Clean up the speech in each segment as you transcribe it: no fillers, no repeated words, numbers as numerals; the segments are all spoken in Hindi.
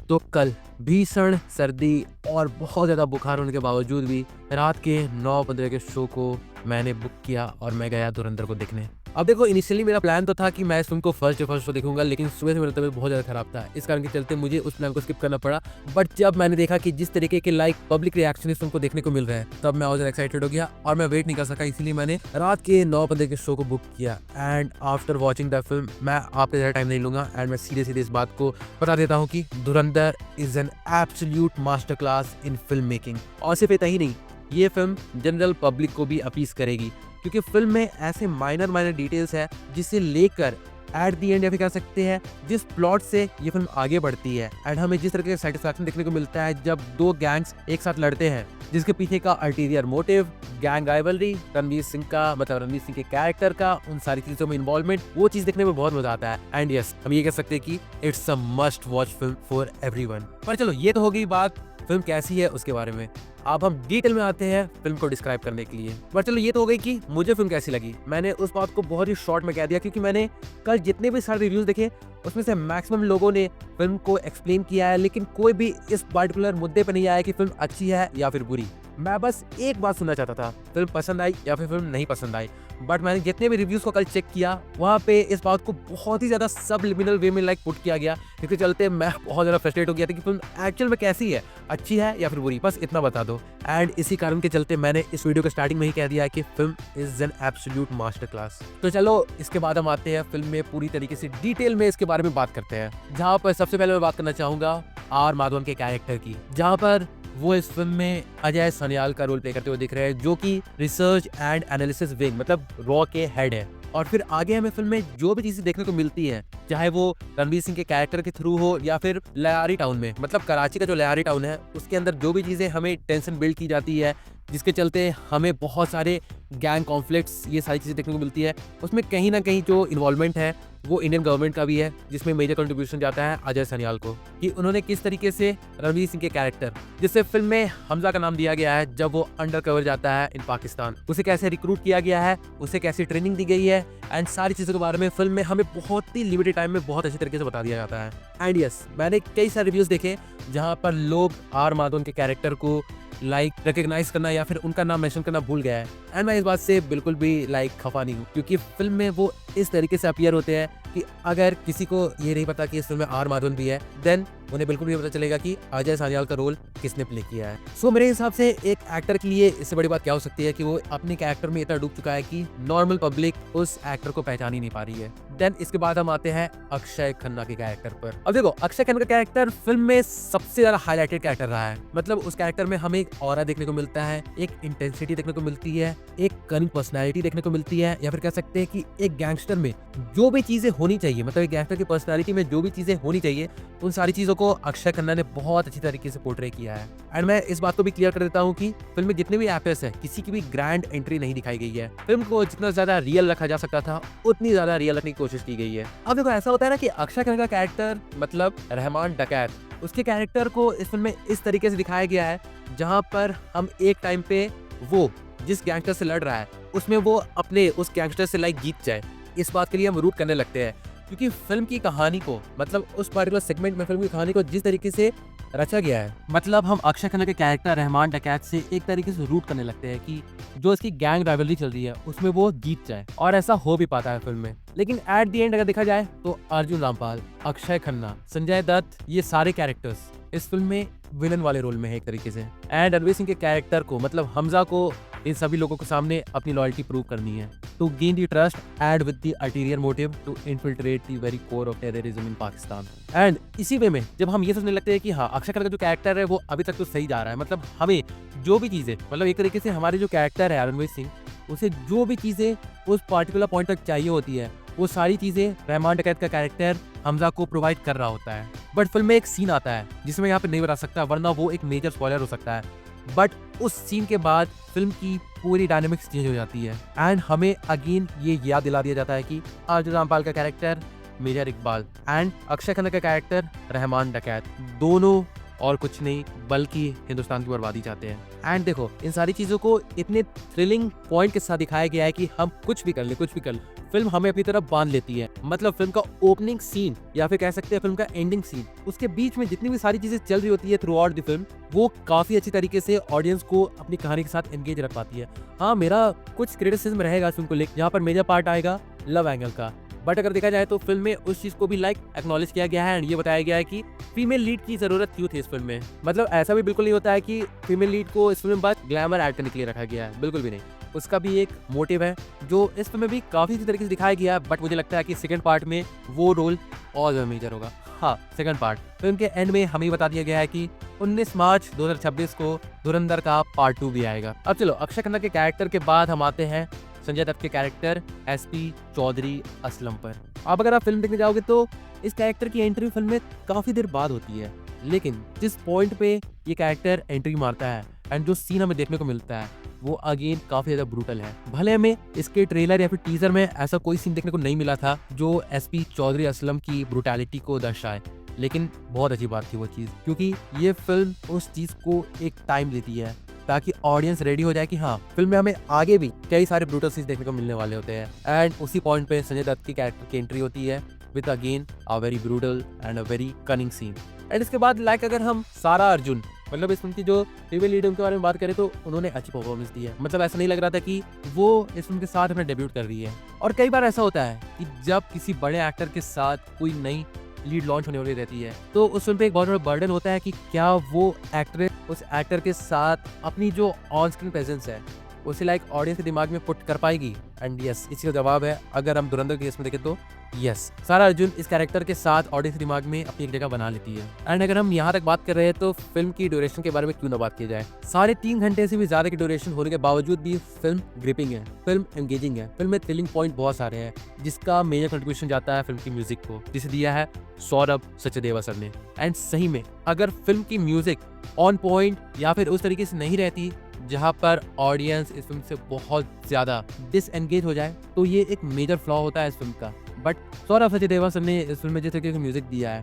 तो कल भीषण सर्दी और बहुत ज़्यादा बुखार होने के बावजूद भी रात के 9:15 के शो को मैंने बुक किया और मैं गया धुरंधर को देखने। अब देखो, इनिशियली मेरा प्लान तो था कि मैं इस फिल्म को फर्स्ट शो देखूंगा, लेकिन सुबह से मेरा तबीयत बहुत ज़्यादा खराब था। इस कारण के चलते मुझे उस प्लान को स्किप करना पड़ा। बट जब मैंने देखा कि जिस तरीके के पब्लिक रिएक्शन इस फिल्म को देखने को मिल रहा है, तब मैं और ज़्यादा एक्साइटेड हो गया और मैं वेट नहीं कर सका। इसीलिए मैंने रात के 9:15 के शो को बुक किया। And after watching the film, मैं आपके ज़्यादा टाइम नहीं लूंगा एंड मैं सीधे इस बात को बता देता हूँ कि धुरंधर is an absolute master class in film making. और सिर्फ इतना ही नहीं, ये फिल्म जनरल पब्लिक को भी अपील करेगी, क्योंकि फिल्म में ऐसे माइनर डिटेल्स है जिसे लेकर एट दी एंड या फिर कह सकते हैं जिस प्लॉट से ये फिल्म आगे बढ़ती है एंड हमें जिस तरह का सेटिस्फैक्शन देखने को मिलता है जब दो गैंग्स एक साथ लड़ते हैं, जिसके पीछे का ulterior motive, gang rivalry, Ranveer Singh के कैरेक्टर का उन सारी चीजों में इन्वॉल्वमेंट, वो चीज देखने में बहुत मजा आता है। एंड यस, हम ये कह सकते हैं कि it's a must watch film for everyone. पर चलो, ये तो हो गई बात फिल्म कैसी है उसके बारे में। अब हम डिटेल में आते हैं फिल्म को डिस्क्राइब करने के लिए। पर चलो, ये तो हो गई कि मुझे फिल्म कैसी लगी। मैंने उस बात को बहुत ही शॉर्ट में कह दिया, क्योंकि मैंने कल जितने भी सारे रिव्यूज देखे उसमें से मैक्सिमम लोगों ने फिल्म को एक्सप्लेन किया है, लेकिन कोई भी इस पर्टिकुलर मुद्दे पर नहीं आया कि फिल्म अच्छी है या फिर बुरी। मैं बस एक बात सुनना चाहता था, फिल्म पसंद आई या फिर फिल्म नहीं पसंद आई। बट मैंने जितने भी रिव्यूज को कल चेक किया, वहाँ पे इस बात को बहुत ही ज्यादा सबलिमिनल वे में पुट किया गया, जिसके चलते मैं बहुत ज्यादा फ्रस्ट्रेट हो गया था कि फिल्म एक्चुअल में कैसी है, अच्छी है या फिर बुरी, बस इतना बता दो। एंड इसी कारण के चलते मैंने इस वीडियो के स्टार्टिंग में ही कह दिया कि film is an absolute master class. तो चलो, इसके बाद हम आते हैं फिल्म में पूरी तरीके से डिटेल में इसके बारे में बात करते हैं। जहाँ पर सबसे पहले मैं बात करना चाहूंगा आर माधवन के कैरेक्टर की, जहाँ पर वो इस फिल्म में अजय सान्याल का रोल प्ले करते हुए दिख रहे हैं, जो कि रिसर्च एंड एनालिसिस विंग मतलब रॉ के हेड है। और फिर आगे हमें फिल्म में जो भी चीजें देखने को मिलती है, चाहे वो रणवीर सिंह के कैरेक्टर के थ्रू हो या फिर लयारी टाउन में, मतलब कराची का जो लयारी टाउन है, उसके अंदर जो भी चीजें हमें टेंशन बिल्ड की जाती है, जिसके चलते हमें बहुत सारे गैंग कॉन्फ्लिक्ट्स, ये सारी चीज़ें देखने को मिलती है, उसमें कहीं ना कहीं जो इन्वॉल्वमेंट है वो इंडियन गवर्नमेंट का भी है, जिसमें मेजर कंट्रीब्यूशन जाता है अजय सान्याल को, कि उन्होंने किस तरीके से रणवीर सिंह के कैरेक्टर, जिससे फिल्म में हमजा का नाम दिया गया है, जब वो अंडर कवर जाता है इन पाकिस्तान, उसे कैसे रिक्रूट किया गया है, उसे कैसे ट्रेनिंग दी गई है, एंड सारी चीज़ों के बारे में फिल्म में हमें बहुत ही लिमिटेड टाइम में बहुत अच्छी तरीके से बता दिया जाता है। एंड यस, मैंने कई सारे रिव्यूज देखे जहाँ पर लोग आर माधवन के कैरेक्टर को रिकॉग्नाइज करना या फिर उनका नाम मेंशन करना भूल गया है। एंड मैं इस बात से बिल्कुल भी खफा नहीं हूँ, क्योंकि फिल्म में वो इस तरीके से अपीयर होते हैं कि अगर किसी को ये नहीं पता कि इस फिल्म में आर माधवन भी है, देन उन्हें बिल्कुल भी पता चलेगा कि अजय सान्याल का रोल किसने प्ले किया है। सो मेरे हिसाब से एक एक्टर के लिए इससे बड़ी बात क्या हो सकती है कि वो अपने कैरेक्टर में इतना डूब चुका है कि नॉर्मल पब्लिक उस एक्टर को पहचान ही नहीं पा रही है। देन इसके बाद हम आते हैं अक्षय खन्ना के कैरेक्टर पर। अब देखो, अक्षय खन्ना का कैरेक्टर फिल्म में सबसे ज्यादा हाईलाइटेड कैरेक्टर रहा है। मतलब उस कैरेक्टर में हमें एक ऑरा देखने को मिलता है, एक इंटेंसिटी देखने को मिलती है, एक कनिंग पर्सनैलिटी देखने को मिलती है, या फिर कह सकते हैं कि एक गैंगस्टर में जो भी चीजें होनी चाहिए, मतलब एक गैंगस्टर की पर्सनैलिटी में जो भी चीजें होनी चाहिए, उन सारी चीजों को अक्षय खन्ना ने बहुत अच्छी तरीके से पोर्ट्रे किया है। एंड मैं इस बात को भी क्लियर कर देता हूँ कि फिल्म में जितने भी एक्टर्स हैं, किसी की भी ग्रैंड एंट्री नहीं दिखाई गई है। फिल्म को जितना ज्यादा रियल रखा जा सकता था, उतनी ज्यादा रियल रखने की कोशिश की गई है। अब देखो, ऐसा होता है ना कि अक्षय खन्ना का कैरेक्टर मतलब रहमान डकैत, उसके कैरेक्टर को इस फिल्म में इस तरीके से दिखाया गया है जहां पर हम एक टाइम पे वो जिस गैंगस्टर से लड़ रहा है उसमें वो अपने उस गैंगस्टर से जीत जाए, इस बात के लिए हम रूट करने लगते हैं। क्योंकि फिल्म की कहानी को, मतलब उस पर्टिकुलर सेगमेंट में फिल्म की कहानी को जिस तरीके से रचा गया है, मतलब हम अक्षय खन्ना के कैरेक्टर रहमान डकैत से एक तरीके से रूट करने लगते हैं कि जो इसकी गैंग राइवलरी चल रही है उसमें वो जीत जाए, और ऐसा हो भी पाता है फिल्म में। लेकिन एट द एंड अगर देखा जाए तो अर्जुन रामपाल, अक्षय खन्ना, संजय दत्त, ये सारे कैरेक्टर्स इस फिल्म में विलन वाले रोल में है एक तरीके से। एंड रणवीर सिंह के कैरेक्टर को, मतलब हमजा को, इन सभी लोगों के सामने अपनी लॉयल्टी प्रूव करनी है, to gain the trust and with the ulterior motive to infiltrate the very core of terrorism in Pakistan. And इसी वे में जब हम ये सोचने लगते हैं कि हाँ, अक्षय खन्ना का जो कैरेक्टर है वो अभी तक तो सही जा रहा है, मतलब हमें जो भी चीजें, मतलब एक तरीके से हमारे जो कैरेक्टर है रणवीर सिंह, उसे जो भी चीजें उस पार्टिकुलर पॉइंट तक चाहिए होती है, वो सारी चीजें रहमान डकैत का कैरेक्टर हमजा को प्रोवाइड कर रहा होता है। बट फिल्म में एक सीन आता है जिसमें यहाँ पे नहीं बता सकता, वरना वो एक मेजर स्पॉइलर हो सकता है। बट उस सीन के बाद फिल्म की पूरी डायनेमिक्स चेंज हो जाती है एंड हमें अगेन ये याद दिला दिया जाता है कि अर्जुन रामपाल का character major Iqbal and Akshay Khanna का कैरेक्टर रहमान डकैत, दोनों और कुछ नहीं बल्कि हिंदुस्तान की बर्बादी चाहते हैं। एंड देखो इन सारी चीज़ों को इतने थ्रिलिंग पॉइंट के साथ दिखाया गया है कि हम कुछ भी कर ले, कुछ भी कर ले, फिल्म हमें अपनी तरफ बांध लेती है। मतलब फिल्म का ओपनिंग सीन या फिर कह सकते हैं फिल्म का एंडिंग सीन, उसके बीच में जितनी भी सारी चीजें चल रही होती है थ्रू आउट द फिल्म, वो काफी अच्छी तरीके से ऑडियंस को अपनी कहानी के साथ एंगेज रख पाती है। हाँ, मेरा कुछ क्रिटिसिज्म रहेगा फिल्म को लेकर, यहाँ पर मेजर पार्ट आएगा लव एंगल का, बट अगर देखा जाए तो फिल्म में उस चीज को भी एक्नॉलेज किया गया है एंड ये बताया गया है कि फीमेल लीड की जरूरत क्यों थी इस फिल्म में। मतलब ऐसा भी बिल्कुल नहीं होता है कि फीमेल लीड को इस फिल्म में बस ग्लैमर ऐड करने के लिए रखा गया है, बिल्कुल भी नहीं। उसका भी एक मोटिव है जो इस फिल्म में भी काफी अच्छी तरीके से दिखाया गया है, बट मुझे लगता है कि सेकंड पार्ट में वो रोल और ज्यादा मेजर होगा। हाँ, सेकंड पार्ट फिल्म के एंड में हमें बता दिया गया है कि 19 मार्च 2026 को धुरंधर का पार्ट 2 भी आएगा। अब चलो अक्षय खन्ना के कैरेक्टर के बाद हम आते हैं संजय दत्त के कैरेक्टर एसपी चौधरी असलम पर। अब अगर आप फिल्म देखने जाओगे तो इस कैरेक्टर की एंट्री फिल्म में काफी देर बाद होती है, लेकिन जिस पॉइंट पे ये कैरेक्टर एंट्री मारता है एंड जो सीन हमें देखने को मिलता है वो अगेन काफी ज्यादा ब्रूटल है। भले हमें इसके ट्रेलर या फिर टीजर में ऐसा कोई सीन देखने को नहीं मिला था जो एसपी चौधरी असलम की ब्रूटैलिटी को दर्शाए, लेकिन बहुत अच्छी बात थी वो चीज, क्योंकि ये फिल्म उस चीज को एक टाइम देती है ताकि ऑडियंस रेडी हो जाए कि हाँ फिल्म में हमें आगे भी कई सारे ब्रूटल सीन्स देखने को मिलने वाले होते हैं। एंड उसी पॉइंट पे संजय दत्त की कैरेक्टर की एंट्री होती है with again a very brutal and a very cunning scene. And इसके बाद अगर हम सारा अर्जुन, मतलब इस फिल्म की जो फीमेल लीड उनके बारे में बात करें तो उन्होंने अच्छी परफॉर्मेंस दी है। मतलब ऐसा नहीं लग रहा था कि वो इस फिल्म के साथ अपना डेब्यूट कर रही है। और कई बार ऐसा होता है कि जब किसी बड़े एक्टर के साथ कोई नई लीड लॉन्च होने वाली रहती है तो उस फिल्म पे एक बहुत बड़ा बर्डन होता है कि क्या वो एक्ट्रेस उस एक्टर के साथ अपनी जो ऑन स्क्रीन प्रेजेंस है उसे ऑडियंस के दिमाग में पुट कर पाएगी। एंड यस, इसी का जवाब है अगर हम धुरंधर के केस में देखें तो यस, सारा अर्जुन इस कैरेक्टर के साथ ऑडियंस के दिमाग में अपनी एक जगह बना लेती है। एंड अगर हम यहाँ तक बात कर रहे हैं तो फिल्म की ड्यूरेशन के बारे में क्यों ना बात की जाए। 3.5 घंटे से भी ज्यादा की ड्यूरेशन होने के बावजूद भी फिल्म ग्रिपिंग है, फिल्म एंगेजिंग है, फिल्म में थ्रिलिंग पॉइंट बहुत सारे हैं, जिसका मेजर कंट्रीब्यूशन जाता है फिल्म की म्यूजिक को, जिसे दिया है सौरभ सचदेवा सर ने। एंड सही में अगर फिल्म की म्यूजिक ऑन पॉइंट या फिर उस तरीके से नहीं रहती जहां पर ऑडियंस इस फिल्म से बहुत ज्यादा डिसएंगेज हो जाए तो ये एक मेजर फ्लॉ होता है इस फिल्म का। बट सौरभ सचदेवा सर ने इस फिल्म में जिस तरीके का म्यूजिक दिया है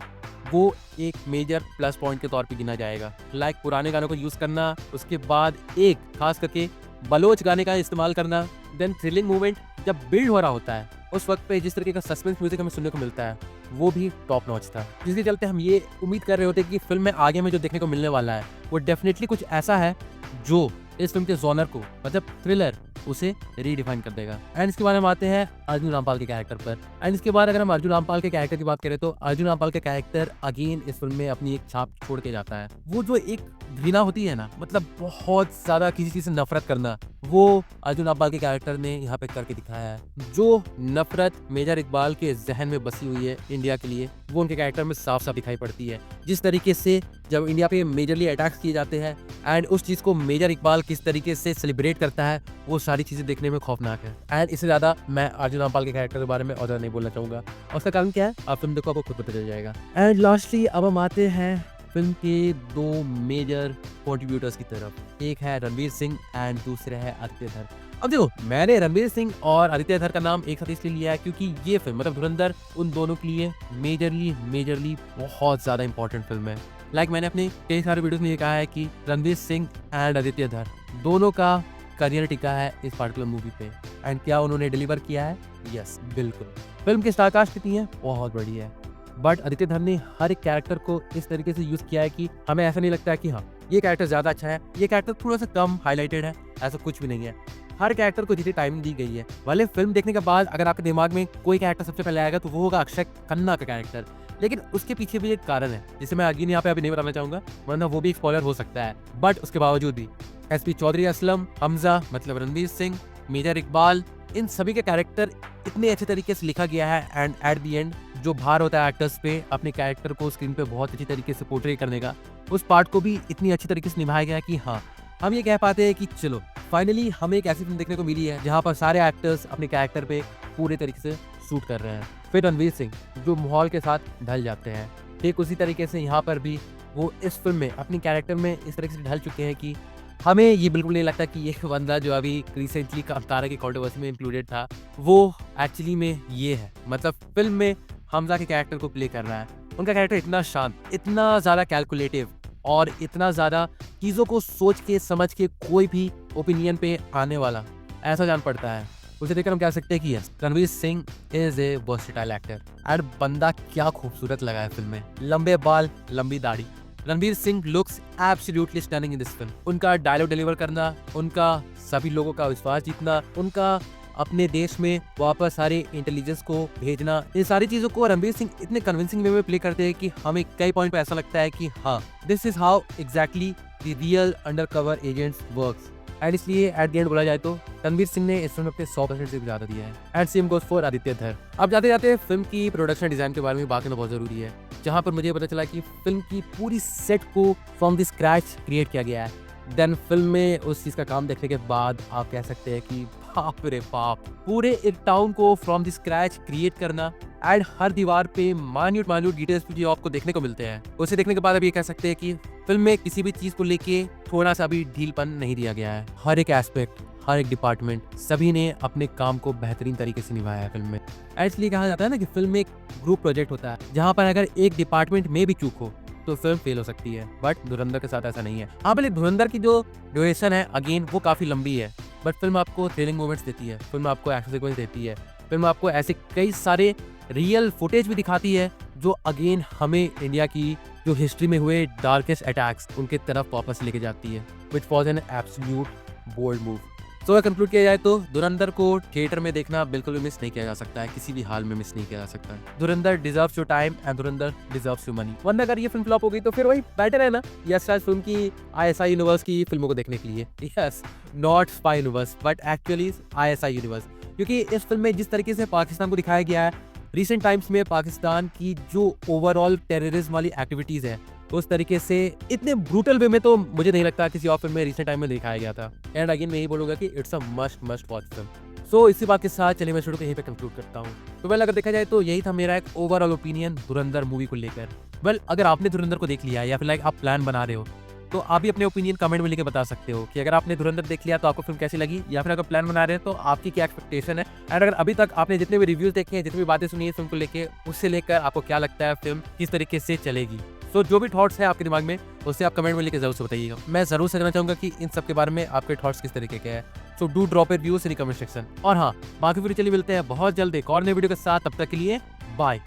वो एक मेजर प्लस पॉइंट के तौर पे गिना जाएगा। पुराने गानों को यूज करना, उसके बाद एक खास करके बलोच गाने का इस्तेमाल करना, देन थ्रिलिंग मूवमेंट जब बिल्ड हो रहा होता है उस वक्त पे जिस तरीके का सस्पेंस म्यूजिक हमें सुनने को मिलता है वो भी टॉप नॉच था, जिसके चलते हम ये उम्मीद कर रहे होते कि फिल्म में आगे में जो देखने को मिलने वाला है वो डेफिनेटली कुछ ऐसा है जो इस फिल्म के जॉनर को, मतलब थ्रिलर, उसे रीडिफाइन कर देगा। एंड इसके बाद हम आते हैं अर्जुन रामपाल के कैरेक्टर पर। एंड इसके बाद अगर हम अर्जुन रामपाल के कैरेक्टर की बात करें तो अर्जुन रामपाल के कैरेक्टर अगेन इस फिल्म में अपनी एक छाप छोड़ के जाता है। वो जो एक घृणा होती है ना, मतलब बहुत ज्यादा किसी चीज से नफरत करना, वो अर्जुन रामपाल के कैरेक्टर ने यहाँ पे करके दिखाया है। जो नफरत मेजर इकबाल के जहन में बसी हुई है इंडिया के लिए, वो उनके कैरेक्टर में साफ साफ दिखाई पड़ती है। जिस तरीके से जब इंडिया पे मेजरली अटैक्स किए जाते हैं एंड उस चीज को मेजर इकबाल किस तरीके से सेलिब्रेट करता है, वो सारी चीजें देखने में खौफनाक है। एंड इससे ज्यादा मैं अर्जुन रामपाल के कैरेक्टर के बारे में और ज्यादा नहीं बोलना चाहूंगा, और उसका कारण क्या है आप फिल्म देखो आपको खुद पता चल जाएगा। एंड लास्टली अब हम आते हैं फिल्म के दो मेजर कंट्रीब्यूटर्स की तरफ। एक है रणवीर सिंह एंड दूसरा है आदित्य धर। अब देखो, मैंने रणवीर सिंह और आदित्य धर का नाम एक साथ इसलिए लिया है क्योंकि ये फिल्म, मतलब धुरंधर, उन दोनों के लिए मेजरली बहुत ज्यादा इंपॉर्टेंट फिल्म है। मैंने अपने कई सारे वीडियोस में ये कहा है कि रणवीर सिंह एंड आदित्य धर दोनों का करियर टिका है इस पार्टिकुलर मूवी पे। एंड क्या उन्होंने डिलीवर किया है? यस, बिल्कुल। फिल्म की स्टारकास्ट कितनी है? बहुत बड़ी है। बट आदित्य धर ने हर एक कैरेक्टर को इस तरीके से यूज किया है कि हमें ऐसा नहीं लगता है कि हाँ ये कैरेक्टर ज्यादा अच्छा है, ये कैरेक्टर थोड़ा सा कम हाईलाइटेड है, ऐसा कुछ भी नहीं है। हर कैरेक्टर को जितनी टाइमिंग दी गई है। भले फिल्म देखने के बाद अगर आपके दिमाग में कोई कैरेक्टर सबसे पहले आएगा तो वो होगा अक्षय खन्ना का कैरेक्टर, लेकिन उसके पीछे भी एक कारण है जिसे मैं आगे यहाँ पे अभी नहीं बताना चाहूंगा वरना वो भी एक स्पॉइलर हो सकता है। बट उसके बावजूद भी एसपी चौधरी असलम, हमजा मतलब रणवीर सिंह, मेजर इकबाल, इन सभी के कैरेक्टर इतने अच्छे तरीके से लिखा गया है। एंड एट द एंड जो भार होता है एक्टर्स पे अपने कैरेक्टर को स्क्रीन पे बहुत अच्छी तरीके से पोर्ट्रे करने का, उस पार्ट को भी इतनी अच्छी तरीके से निभाया गया कि हाँ हम ये कह पाते हैं कि चलो फाइनली हमें एक ऐसी फिल्म देखने को मिली है जहाँ पर सारे एक्टर्स अपने कैरेक्टर पे पूरे तरीके से शूट कर रहे हैं। फिर रणवीर सिंह जो माहौल के साथ ढल जाते हैं, ठीक उसी तरीके से यहाँ पर भी वो इस फिल्म में अपनी कैरेक्टर में इस तरीके से ढल चुके हैं कि हमें ये बिल्कुल नहीं लगता कि ये बंदा जो अभी रिसेंटली कांतारा की कंट्रोवर्सी में इंक्लूडेड था वो एक्चुअली में ये है। मतलब फिल्म में हमजा के कैरेक्टर को प्ले कर रहा है। उनका कैरेक्टर इतना शांत, इतना ज़्यादा कैलकुलेटिव और इतना ज़्यादा चीज़ों को सोच के समझ के कोई भी ओपिनियन पे आने वाला, ऐसा जान पड़ता है। उसे देखकर हम कह सकते हैं कि yes, Ranveer Singh is a versatile actor and बंदा क्या खूबसूरत लगा है फिल्म में। लंबे बाल, लंबी दाढ़ी, Ranveer Singh looks absolutely stunning in this film. उनका डायलॉग डिलीवर करना, उनका सभी लोगों का विश्वास जीतना, उनका अपने देश में वापस सारे इंटेलिजेंस को भेजना, इन सारी चीजों को रणवीर सिंह इतने कन्विंसिंग वे में प्ले करते हैं कि हमें कई पॉइंट पे ऐसा लगता है कि हाँ, this is how exactly the real undercover agents works. And इसलिए एट द एंड बोला जाए तो रणवीर सिंह ने इस फिल्म में अपने 100% से भी ज्यादा दिया है। And same goes for Aditya धर। अब जाते जाते फिल्म की प्रोडक्शन डिजाइन के बारे में बात करना बहुत जरूरी है, जहां पर मुझे पता चला कि फिल्म की पूरी सेट को फ्रॉम द स्क्रैच क्रिएट किया गया है। देन फिल्म में उस चीज का काम देखने के बाद आप कह सकते हैं कि बाप रे बाप, पूरे एक टाउन को फ्रॉम द स्क्रैच क्रिएट करना एंड हर दीवार पे माइन्यूट डिटेल्स जो आपको देखने को मिलते हैं, उसे देखने के बाद अब ये कह सकते हैं कि फिल्म में किसी भी चीज को लेके थोड़ा सा भी ढीलपन नहीं दिया गया है। हर एक एस्पेक्ट, हर एक डिपार्टमेंट, सभी ने अपने काम को बेहतरीन तरीके से निभाया है फिल्म में। इसलिए कहा जाता है ना कि फिल्म एक ग्रुप प्रोजेक्ट होता है, जहाँ पर अगर एक डिपार्टमेंट में भी चूक हो तो फिल्म फेल हो सकती है। बट धुरंधर के साथ ऐसा नहीं है। हाँ, भले धुरंधर की जो ड्यूरेशन है अगेन वो काफी लंबी है, बट फिल्म आपको थ्रिलिंग मोमेंट्स देती है, फिल्म आपको एक्शन सीक्वेंस देती है, फिल्म आपको ऐसे कई सारे रियल फुटेज भी दिखाती है जो अगेन हमें इंडिया की जो हिस्ट्री में हुए डार्केस्ट अटैक्स उनके तरफ वापस लेके जाती है, which was an absolute bold move. तो कंक्लूड किया जाए तो धुरंधर को थिएटर में देखना बिल्कुल भी मिस नहीं किया जा सकता है, किसी भी हाल में मिस नहीं किया जा सकता है। धुरंधर deserves your time and Dhurandhar deserves your money. वरना अगर ये फिल्म फ्लॉप हो गई तो फिर वही बेटर है ना, यस राज फिल्म की ISI यूनिवर्स की फिल्मों को देखने के लिए। Yes, not spy universe but actually ISI universe, क्योंकि इस फिल्म में जिस तरीके से पाकिस्तान को दिखाया गया है, रिसेंट टाइम्स में पाकिस्तान की जो ओवरऑल टेररिज्म वाली एक्टिविटीज है, उस तरीके से इतने ब्रूटल वे में तो मुझे नहीं लगता किसी और फिल्म में रिसेंट टाइम में दिखाया गया था। एंड अगेन मैं यही बोलूंगा कि it's a must watch film. So इसी बात के साथ चलिए मैं शुरू को यहीं पे कंक्लूड करता हूँ। तो वेल, अगर देखा जाए तो यही था मेरा एक ओवरऑल ओपिनियन धुरंधर मूवी को लेकर। वेल, अगर आपने धुरंधर को देख लिया है या फिर आप प्लान बना रहे हो तो आप भी अपने ओपिनियन कमेंट में लिख के बता सकते हो कि अगर आपने धुरंधर देख लिया तो आपको फिल्म कैसी लगी, या फिर अगर प्लान बना रहे हैं तो आपकी क्या एक्सपेक्टेशन है। एंड अगर अभी तक आपने जितने भी रिव्यूज देखे हैं, जितनी भी बातें सुनी है फिल्म को लेकर, उससे लेकर आपको क्या लगता है फिल्म किस तरीके से चलेगी। तो जो भी थॉट्स है आपके दिमाग में, उससे आप कमेंट में लिख के जरूर से बताइएगा। मैं जरूर से जानना चाहूंगा कि इन सब के बारे में आपके थॉट्स किस तरीके के हैं। So do drop your views in comment section. और हाँ, बाकी फिर चलिए मिलते हैं बहुत जल्द एक और नए वीडियो के साथ। तब तक के लिए बाय।